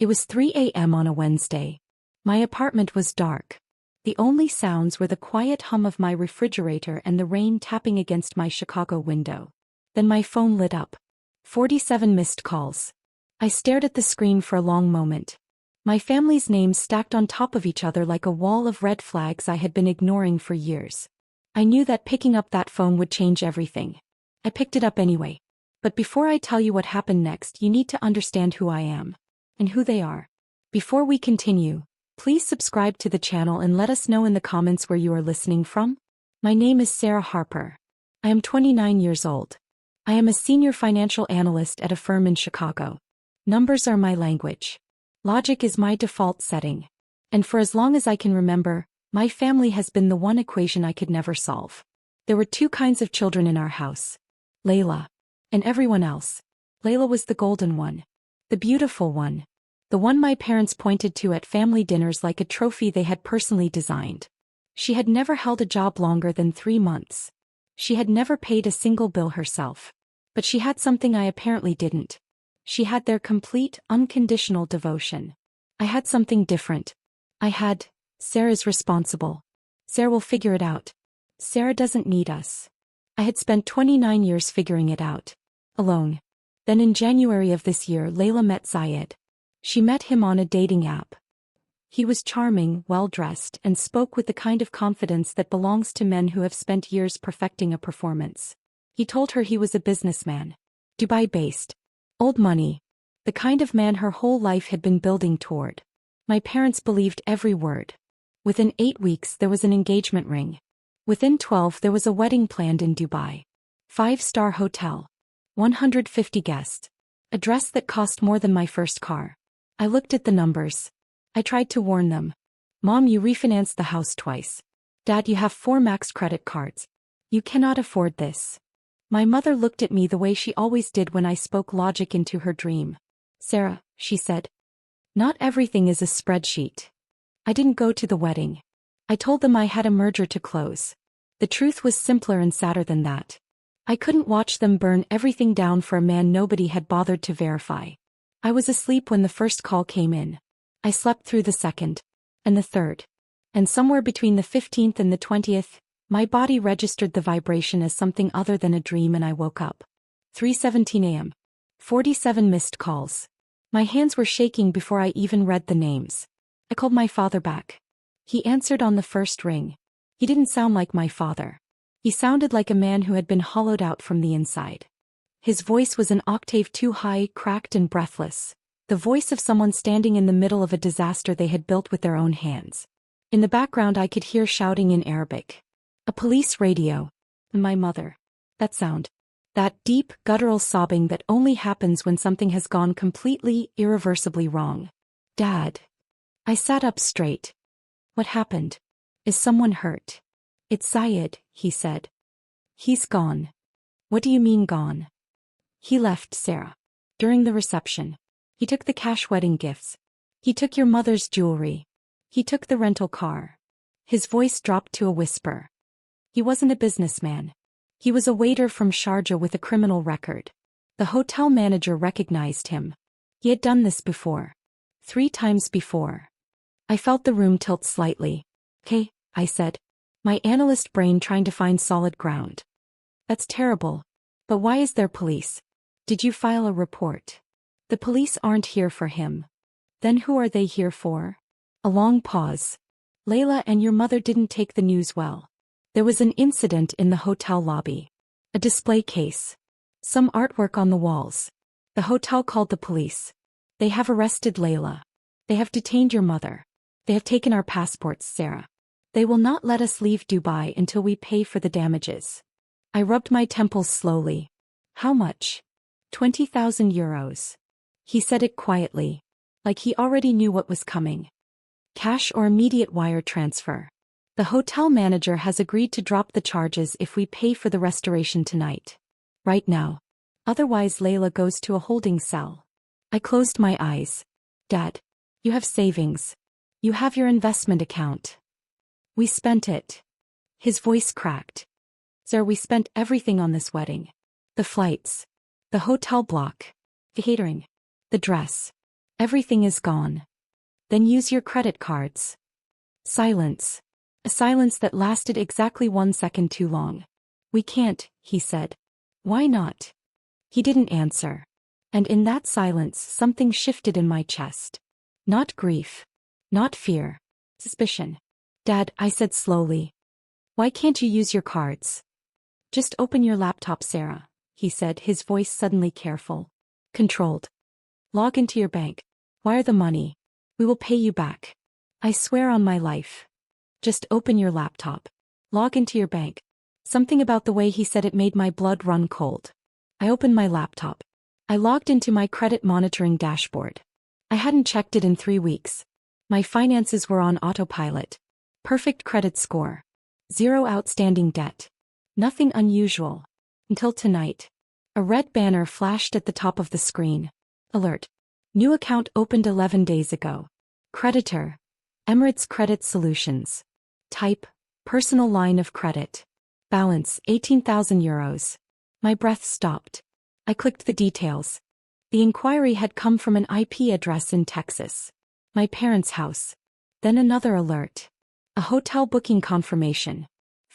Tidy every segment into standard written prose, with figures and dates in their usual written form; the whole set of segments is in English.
It was 3 a.m. on a Wednesday. My apartment was dark. The only sounds were the quiet hum of my refrigerator and the rain tapping against my Chicago window. Then my phone lit up. 47 missed calls. I stared at the screen for a long moment. My family's names stacked on top of each other like a wall of red flags I had been ignoring for years. I knew that picking up that phone would change everything. I picked it up anyway. But before I tell you what happened next, you need to understand who I am. And who they are. Before we continue, please subscribe to the channel and let us know in the comments where you are listening from. My name is Sara Harper. I am 29 years old. I am a senior financial analyst at a firm in Chicago. Numbers are my language. Logic is my default setting. And for as long as I can remember, my family has been the one equation I could never solve. There were two kinds of children in our house. Leila. And everyone else. Leila was the golden one. The beautiful one. The one my parents pointed to at family dinners like a trophy they had personally designed. She had never held a job longer than 3 months. She had never paid a single bill herself. But she had something I apparently didn't. She had their complete, unconditional devotion. I had something different. I had, Sara's responsible. Sara will figure it out. Sara doesn't need us. I had spent 29 years figuring it out. Alone. Then in January of this year, Leila met Syed. She met him on a dating app. He was charming, well-dressed, and spoke with the kind of confidence that belongs to men who have spent years perfecting a performance. He told her he was a businessman. Dubai-based. Old money. The kind of man her whole life had been building toward. My parents believed every word. Within 8 weeks there was an engagement ring. Within 12 there was a wedding planned in Dubai. 5-star hotel. 150 guests. A dress that cost more than my first car. I looked at the numbers. I tried to warn them. Mom, you refinanced the house twice. Dad, you have 4 max credit cards. You cannot afford this. My mother looked at me the way she always did when I spoke logic into her dream. Sara, she said. Not everything is a spreadsheet. I didn't go to the wedding. I told them I had a merger to close. The truth was simpler and sadder than that. I couldn't watch them burn everything down for a man nobody had bothered to verify. I was asleep when the first call came in. I slept through the second. And the third. And somewhere between the 15th and the 20th, my body registered the vibration as something other than a dream and I woke up. 3:17 a.m. 47 missed calls. My hands were shaking before I even read the names. I called my father back. He answered on the first ring. He didn't sound like my father. He sounded like a man who had been hollowed out from the inside. His voice was an octave too high, cracked and breathless. The voice of someone standing in the middle of a disaster they had built with their own hands. In the background I could hear shouting in Arabic. A police radio. And my mother. That sound. That deep, guttural sobbing that only happens when something has gone completely, irreversibly wrong. Dad. I sat up straight. What happened? Is someone hurt? It's Syed, he said. He's gone. What do you mean gone? He left, Sara. During the reception. He took the cash wedding gifts. He took your mother's jewelry. He took the rental car. His voice dropped to a whisper. He wasn't a businessman. He was a waiter from Sharjah with a criminal record. The hotel manager recognized him. He had done this before. 3 times before. I felt the room tilt slightly. Okay, I said. My analyst brain trying to find solid ground. That's terrible. But why is there police? Did you file a report? The police aren't here for him. Then who are they here for? A long pause. Leila and your mother didn't take the news well. There was an incident in the hotel lobby. A display case. Some artwork on the walls. The hotel called the police. They have arrested Leila. They have detained your mother. They have taken our passports, Sara. They will not let us leave Dubai until we pay for the damages. I rubbed my temples slowly. How much? 20,000 euros. He said it quietly. Like he already knew what was coming. Cash or immediate wire transfer. The hotel manager has agreed to drop the charges if we pay for the restoration tonight. Right now. Otherwise Leila goes to a holding cell. I closed my eyes. Dad. You have savings. You have your investment account. We spent it. His voice cracked. Sir, we spent everything on this wedding. The flights. The hotel block. The catering. The dress. Everything is gone. Then use your credit cards. Silence. A silence that lasted exactly 1 second too long. We can't, he said. Why not? He didn't answer. And in that silence something shifted in my chest. Not grief. Not fear. Suspicion. Dad, I said slowly. Why can't you use your cards? Just open your laptop, Sarah, he said, his voice suddenly careful. Controlled. Log into your bank. Wire the money. We will pay you back. I swear on my life. Just open your laptop. Log into your bank. Something about the way he said it made my blood run cold. I opened my laptop. I logged into my credit monitoring dashboard. I hadn't checked it in 3 weeks. My finances were on autopilot. Perfect credit score. 0 outstanding debt. Nothing unusual. Until tonight. A red banner flashed at the top of the screen. Alert. New account opened 11 days ago. Creditor. Emirates Credit Solutions. Type. Personal line of credit. Balance, 18,000 euros. My breath stopped. I clicked the details. The inquiry had come from an IP address in Texas. My parents' house. Then another alert. A hotel booking confirmation.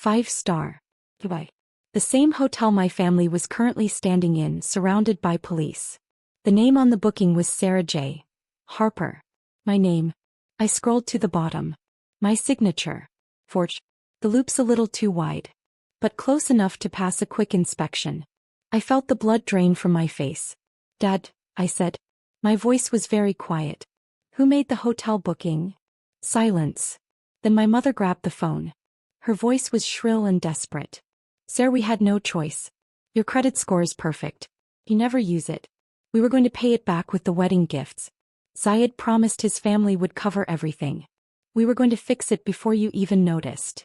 5-star. Dubai. The same hotel my family was currently staying in, surrounded by police. The name on the booking was Sara J. Harper. My name. I scrolled to the bottom. My signature. Forged. The loop's a little too wide. But close enough to pass a quick inspection. I felt the blood drain from my face. Dad, I said. My voice was very quiet. Who made the hotel booking? Silence. Then my mother grabbed the phone. Her voice was shrill and desperate. Sir, we had no choice. Your credit score is perfect. You never use it. We were going to pay it back with the wedding gifts. Zayed promised his family would cover everything. We were going to fix it before you even noticed.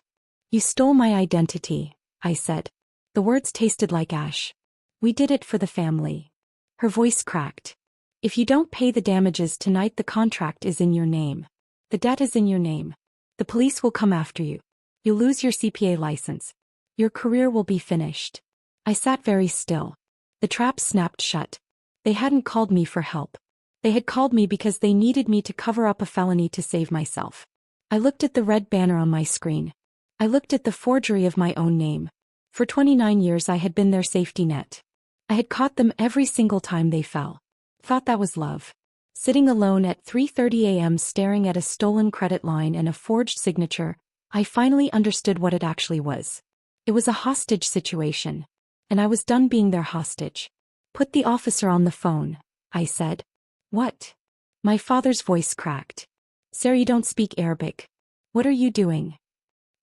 You stole my identity, I said. The words tasted like ash. We did it for the family. Her voice cracked. If you don't pay the damages tonight, the contract is in your name. The debt is in your name. The police will come after you. You'll lose your CPA license. Your career will be finished. I sat very still. The trap snapped shut. They hadn't called me for help. They had called me because they needed me to cover up a felony to save myself. I looked at the red banner on my screen. I looked at the forgery of my own name. For 29 years I had been their safety net. I had caught them every single time they fell. Thought that was love. Sitting alone at 3:30 a.m. staring at a stolen credit line and a forged signature, I finally understood what it actually was. It was a hostage situation. And I was done being their hostage. Put the officer on the phone, I said. What? My father's voice cracked. Sir, you don't speak Arabic. What are you doing?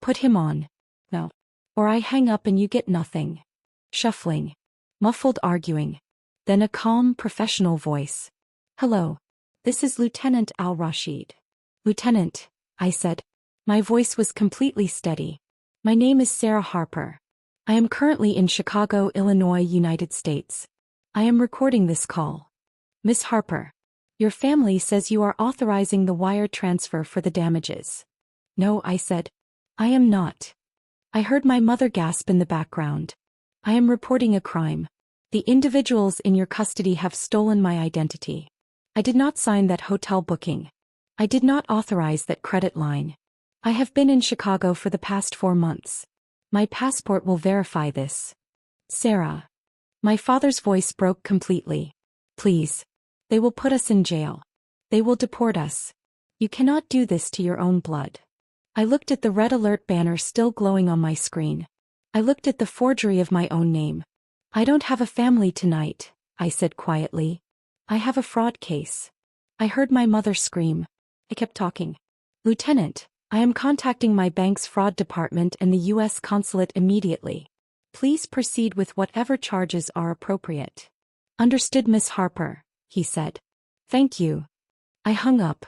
Put him on. No. Or I hang up and you get nothing. Shuffling. Muffled arguing. Then a calm, professional voice. Hello. This is Lieutenant Al-Rashid. Lieutenant, I said. My voice was completely steady. My name is Sara Harper. I am currently in Chicago, Illinois, United States. I am recording this call. Miss Harper. Your family says you are authorizing the wire transfer for the damages. No, I said. I am not. I heard my mother gasp in the background. I am reporting a crime. The individuals in your custody have stolen my identity. I did not sign that hotel booking. I did not authorize that credit line. I have been in Chicago for the past 4 months. My passport will verify this. Sarah. My father's voice broke completely. Please. They will put us in jail. They will deport us. You cannot do this to your own blood. I looked at the red alert banner still glowing on my screen. I looked at the forgery of my own name. I don't have a family tonight, I said quietly. I have a fraud case. I heard my mother scream. I kept talking. Lieutenant, I am contacting my bank's fraud department and the U.S. consulate immediately. Please proceed with whatever charges are appropriate. Understood, Miss Harper, he said. Thank you. I hung up.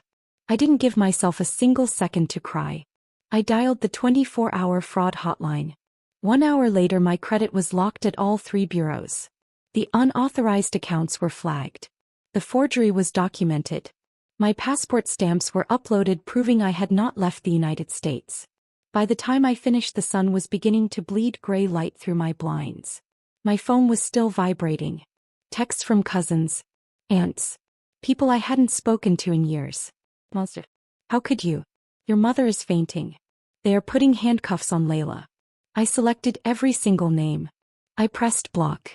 I didn't give myself a single second to cry. I dialed the 24-hour fraud hotline. 1 hour later my credit was locked at all 3 bureaus. The unauthorized accounts were flagged. The forgery was documented. My passport stamps were uploaded proving I had not left the United States. By the time I finished, the sun was beginning to bleed gray light through my blinds. My phone was still vibrating. Texts from cousins, aunts, People I hadn't spoken to in years. Monster. How could you? Your mother is fainting. They are putting handcuffs on Leila. I selected every single name. I pressed block.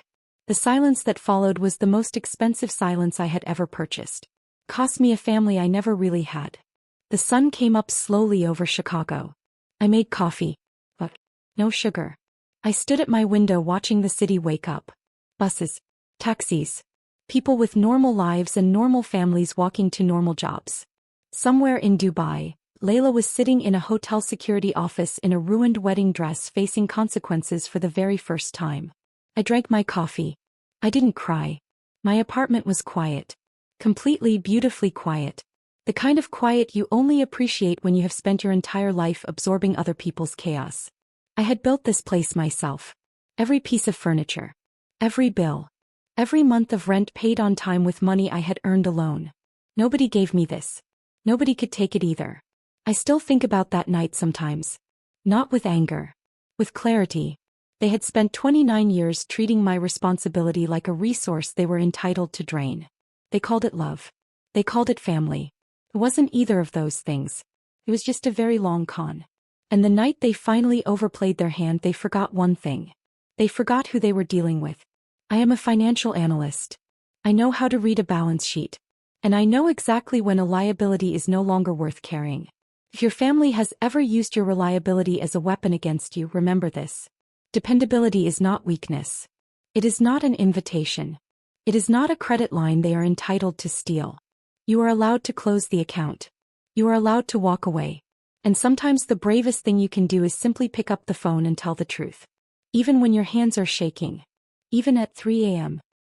The silence that followed was the most expensive silence I had ever purchased. Cost me a family I never really had. The sun came up slowly over Chicago. I made coffee. But no sugar. I stood at my window watching the city wake up. Buses. Taxis. People with normal lives and normal families walking to normal jobs. Somewhere in Dubai, Leila was sitting in a hotel security office in a ruined wedding dress facing consequences for the very first time. I drank my coffee. I didn't cry. My apartment was quiet. Completely, beautifully quiet. The kind of quiet you only appreciate when you have spent your entire life absorbing other people's chaos. I had built this place myself. Every piece of furniture. Every bill. Every month of rent paid on time with money I had earned alone. Nobody gave me this. Nobody could take it either. I still think about that night sometimes. Not with anger. With clarity. They had spent 29 years treating my responsibility like a resource they were entitled to drain. They called it love. They called it family. It wasn't either of those things. It was just a very long con. And the night they finally overplayed their hand, they forgot one thing. They forgot who they were dealing with. I am a financial analyst. I know how to read a balance sheet. And I know exactly when a liability is no longer worth carrying. If your family has ever used your reliability as a weapon against you, remember this. Dependability is not weakness. It is not an invitation. It is not a credit line they are entitled to steal. You are allowed to close the account. You are allowed to walk away. And sometimes the bravest thing you can do is simply pick up the phone and tell the truth. Even when your hands are shaking. Even at 3 a.m.